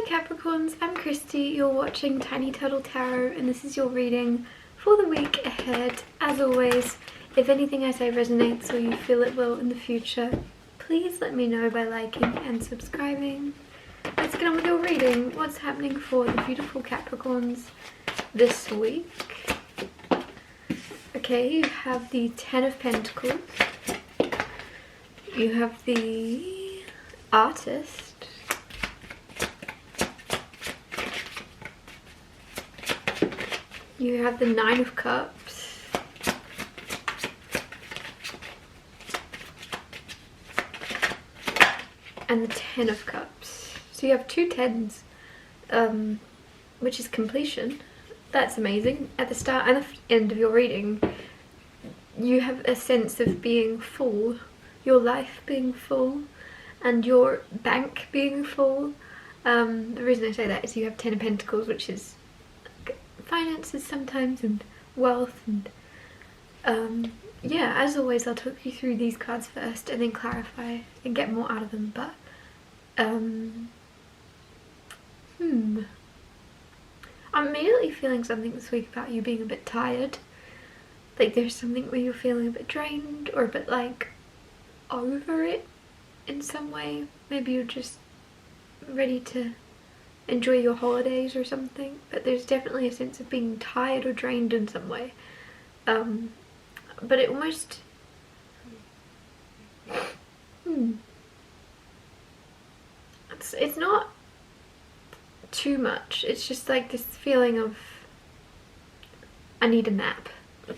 Capricorns, I'm Christy, you're watching Tiny Turtle Tarot, and this is your reading for the week ahead. As always, if anything I say resonates or you feel it will in the future, please let me know by liking and subscribing. Let's get on with your reading. What's happening for the beautiful Capricorns this week? Okay, you have the Ten of Pentacles, you have the Artist, you have the Nine of Cups, and the Ten of Cups. So you have two tens, which is completion. That's amazing. At the start and the end of your reading, you have a sense of being full, your life being full, and your bank being full. The reason I say that is you have Ten of Pentacles, which is finances sometimes, and wealth, and yeah, as always I'll talk you through these cards first and then clarify and get more out of them. But I'm immediately feeling something this week about you being a bit tired. Like there's something where you're feeling a bit drained or a bit like over it in some way. Maybe you're just ready to enjoy your holidays or something, but there's definitely a sense of being tired or drained in some way. But it almost it's not too much. It's just like this feeling of I need a nap,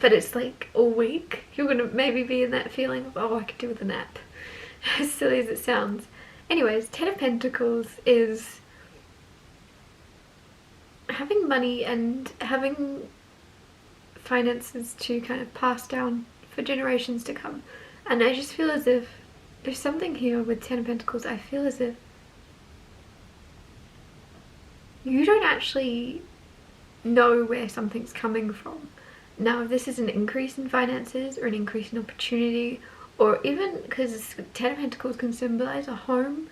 but it's like all week you're gonna maybe be in that feeling of, oh, I could do with a nap. As silly as it sounds. Anyways, Ten of Pentacles is having money and having finances to kind of pass down for generations to come. And I just feel as if there's something here with Ten of Pentacles. I feel as if you don't actually know where something's coming from. Now, if this is an increase in finances or an increase in opportunity, or even because Ten of Pentacles can symbolize a home,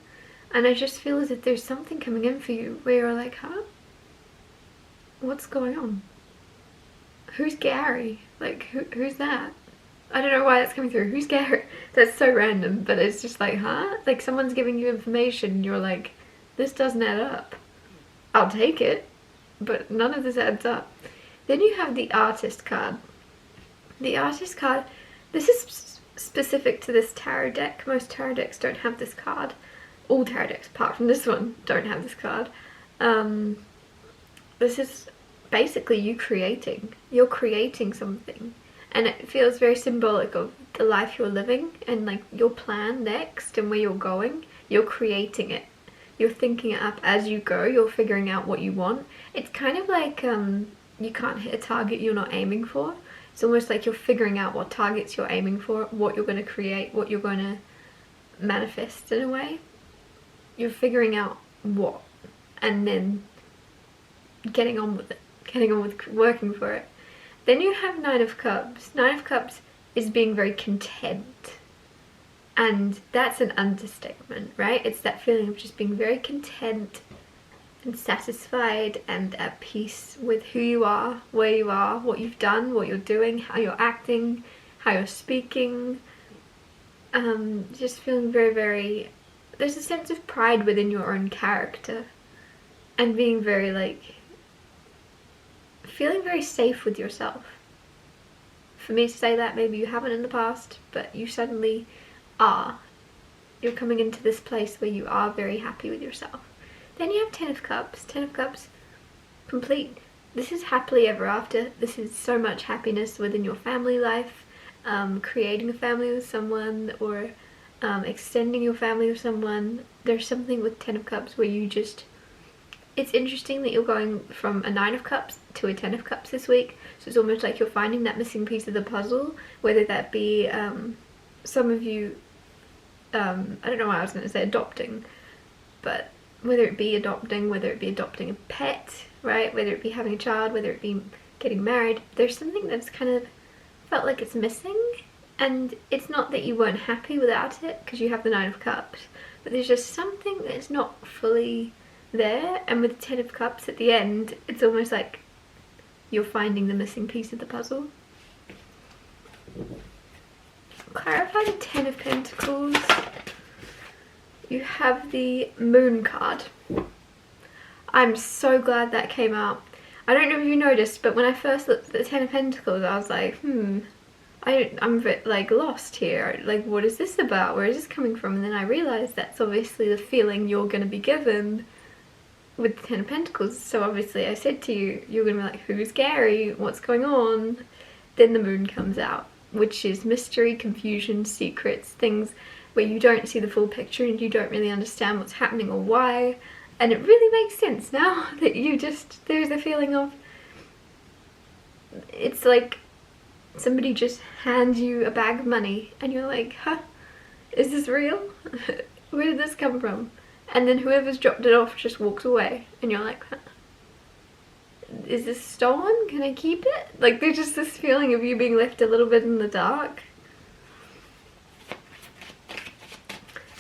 and I just feel as if there's something coming in for you where you're like, huh? What's going on? Who's Gary? Like, who's that? I don't know why that's coming through. Who's Gary? That's so random, but it's just like, huh? Like someone's giving you information and you're like, this doesn't add up. I'll take it, but none of this adds up. Then you have the Artist card. The Artist card, this is specific to this tarot deck. Most tarot decks don't have this card. All tarot decks, apart from this one, don't have this card. This is basically you creating. You're creating something. And it feels very symbolic of the life you're living and like your plan next and where you're going. You're creating it. You're thinking it up as you go. You're figuring out what you want. It's kind of like you can't hit a target you're not aiming for. It's almost like you're figuring out what targets you're aiming for, what you're going to create, what you're going to manifest in a way. You're figuring out what, and then getting on with it, getting on with working for it. Then you have Nine of Cups. Nine of Cups is being very content, and that's an understatement, right? It's that feeling of just being very content and satisfied and at peace with who you are, where you are, what you've done, what you're doing, how you're acting, how you're speaking. Just feeling very, very, there's a sense of pride within your own character and being very like, feeling very safe with yourself. For me to say that, maybe you haven't in the past, but you suddenly are. You're coming into this place where you are very happy with yourself. Then you have Ten of Cups. Ten of Cups, complete. This is happily ever after. This is so much happiness within your family life, creating a family with someone, or extending your family with someone. There's something with Ten of Cups where you just, it's interesting that you're going from a Nine of Cups to a Ten of Cups this week. So it's almost like you're finding that missing piece of the puzzle, whether that be some of you, I don't know why I was going to say adopting, but whether it be adopting, whether it be adopting a pet, right? Whether it be having a child, whether it be getting married, there's something that's kind of felt like it's missing. And it's not that you weren't happy without it, because you have the Nine of Cups, but there's just something that's not fully there, and with the Ten of Cups at the end, it's almost like you're finding the missing piece of the puzzle. Clarify the Ten of Pentacles. You have the Moon card. I'm so glad that came out. I don't know if you noticed, but when I first looked at the Ten of Pentacles, I was like, I'm a bit like lost here. Like, what is this about? Where is this coming from? And then I realized that's obviously the feeling you're going to be given with the Ten of Pentacles. So obviously I said to you, you're going to be like, who's Gary? What's going on? Then the Moon comes out, which is mystery, confusion, secrets, things where you don't see the full picture and you don't really understand what's happening or why. And it really makes sense now that there's a feeling of, it's like somebody just hands you a bag of money and you're like, huh, is this real? Where did this come from? And then whoever's dropped it off just walks away and you're like, huh, is this stolen? Can I keep it? Like, there's just this feeling of you being left a little bit in the dark.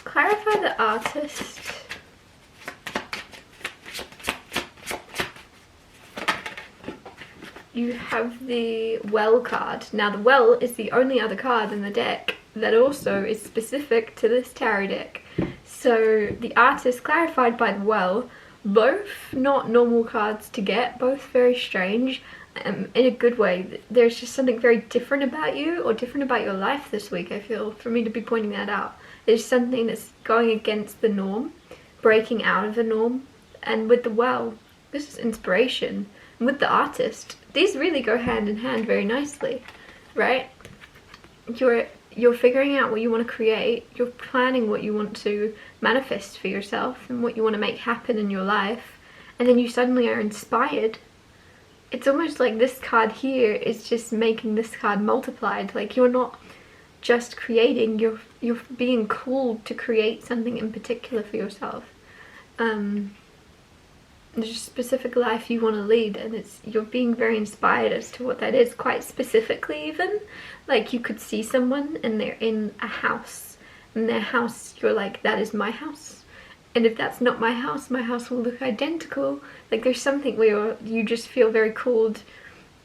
Clarify the Artist. You have the Well card. Now the Well is the only other card in the deck that also is specific to this tarot deck. So the Artist clarified by the Well, both not normal cards to get, both very strange, in a good way. There's just something very different about you, or different about your life this week, I feel, for me to be pointing that out. There's something that's going against the norm, breaking out of the norm. And with the Well, this is inspiration. And with the Artist, these really go hand in hand very nicely, right? You're figuring out what you want to create, you're planning what you want to manifest for yourself and what you want to make happen in your life, and then you suddenly are inspired. It's almost like this card here is just making this card multiplied. Like, you're not just creating, you're being called to create something in particular for yourself. There's a specific life you want to lead, and you're being very inspired as to what that is, quite specifically even. Like, you could see someone and they're in a house, and their house, you're like, that is my house. And if that's not my house will look identical. Like, there's something where you just feel very called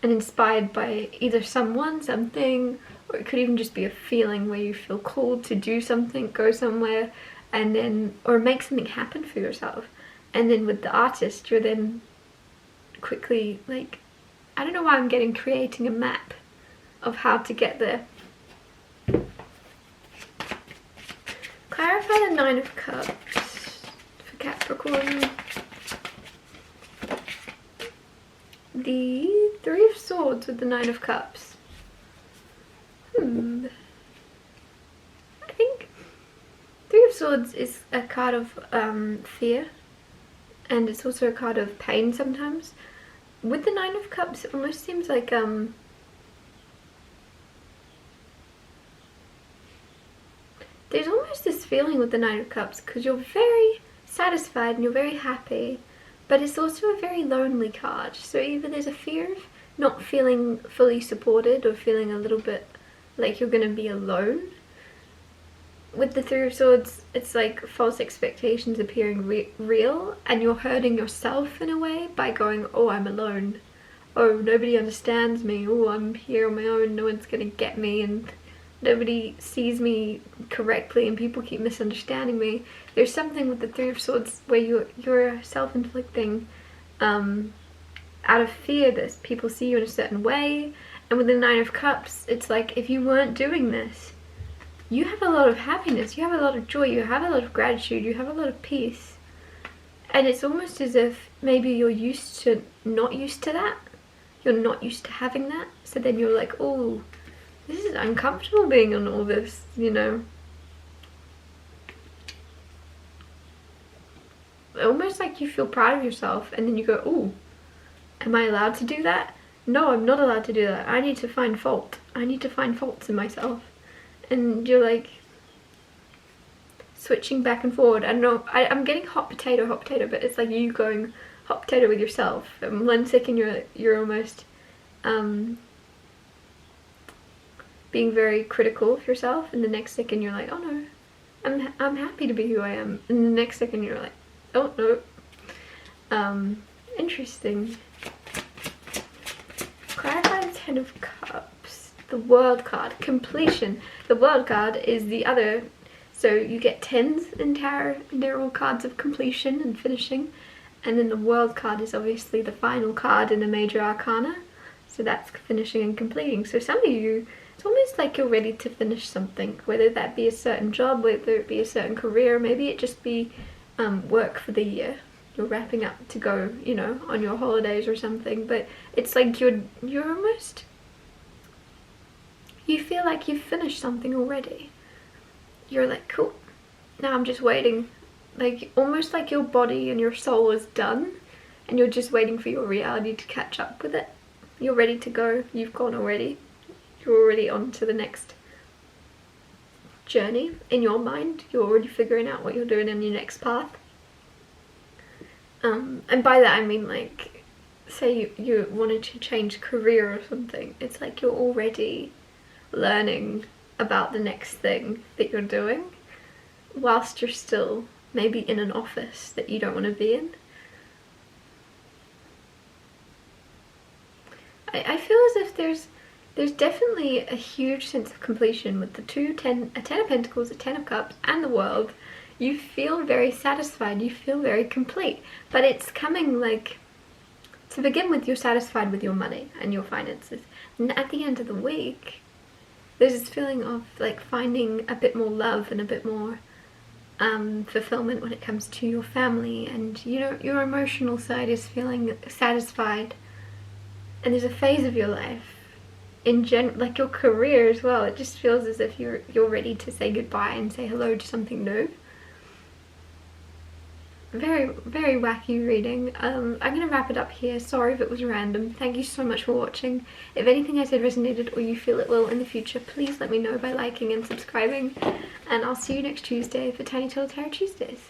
and inspired by either someone, something, or it could even just be a feeling where you feel called to do something, go somewhere, and then, or make something happen for yourself. And then with the Artist, you're then quickly, like, I don't know why I'm creating a map of how to get there. Clarify the Nine of Cups for Capricorn. The Three of Swords with the Nine of Cups. I think Three of Swords is a card of fear. And it's also a card of pain sometimes. With the Nine of Cups, it almost seems like there's almost this feeling with the Nine of Cups, because you're very satisfied and you're very happy, but it's also a very lonely card. So either there's a fear of not feeling fully supported, or feeling a little bit like you're going to be alone. With the Three of Swords, it's like false expectations appearing real, and you're hurting yourself in a way by going, oh, I'm alone. Oh, nobody understands me. Oh, I'm here on my own. No one's gonna get me, and nobody sees me correctly, and people keep misunderstanding me. There's something with the Three of Swords where you're self-inflicting out of fear that people see you in a certain way. And with the Nine of Cups, it's like, if you weren't doing this, you have a lot of happiness, you have a lot of joy, you have a lot of gratitude, you have a lot of peace. And it's almost as if maybe you're not used to that. You're not used to having that. So then you're like, oh, this is uncomfortable being on all this, you know. Almost like you feel proud of yourself, and then you go, oh, am I allowed to do that? No, I'm not allowed to do that. I need to find fault. I need to find faults in myself. And you're like switching back and forward. I don't know, I'm getting hot potato, but it's like you going hot potato with yourself. And 1 second you're almost being very critical of yourself, and the next second you're like, oh no, I'm happy to be who I am. And the next second you're like, oh no, Interesting. Clarify the Ten of Cups. The World card. Completion. The World card is the other. So you get tens in tarot, and they're all cards of completion and finishing. And then the World card is obviously the final card in a major arcana. So that's finishing and completing. So some of you, it's almost like you're ready to finish something, whether that be a certain job, whether it be a certain career, maybe it just be work for the year. You're wrapping up to go, you know, on your holidays or something, but it's like you're almost, you feel like you've finished something already. You're like, cool, now I'm just waiting, like almost like your body and your soul is done and you're just waiting for your reality to catch up with it. You're ready to go, you've gone already, you're already on to the next journey in your mind. You're already figuring out what you're doing in your next path. And by that I mean, like, say you wanted to change career or something, it's like you're already learning about the next thing that you're doing whilst you're still maybe in an office that you don't want to be in. I feel as if there's definitely a huge sense of completion with the a Ten of Pentacles, a Ten of Cups, and the World. You feel very satisfied, you feel very complete, but it's coming like, to begin with, you're satisfied with your money and your finances, and at the end of the week there's this feeling of like finding a bit more love and a bit more fulfillment when it comes to your family, and you know, your emotional side is feeling satisfied. And there's a phase of your life in like your career as well, it just feels as if you're ready to say goodbye and say hello to something new. Very, very wacky reading. I'm going to wrap it up here. Sorry if it was random. Thank you so much for watching. If anything I said resonated or you feel it will in the future, please let me know by liking and subscribing. And I'll see you next Tuesday for Tiny Little Tarot Tuesdays.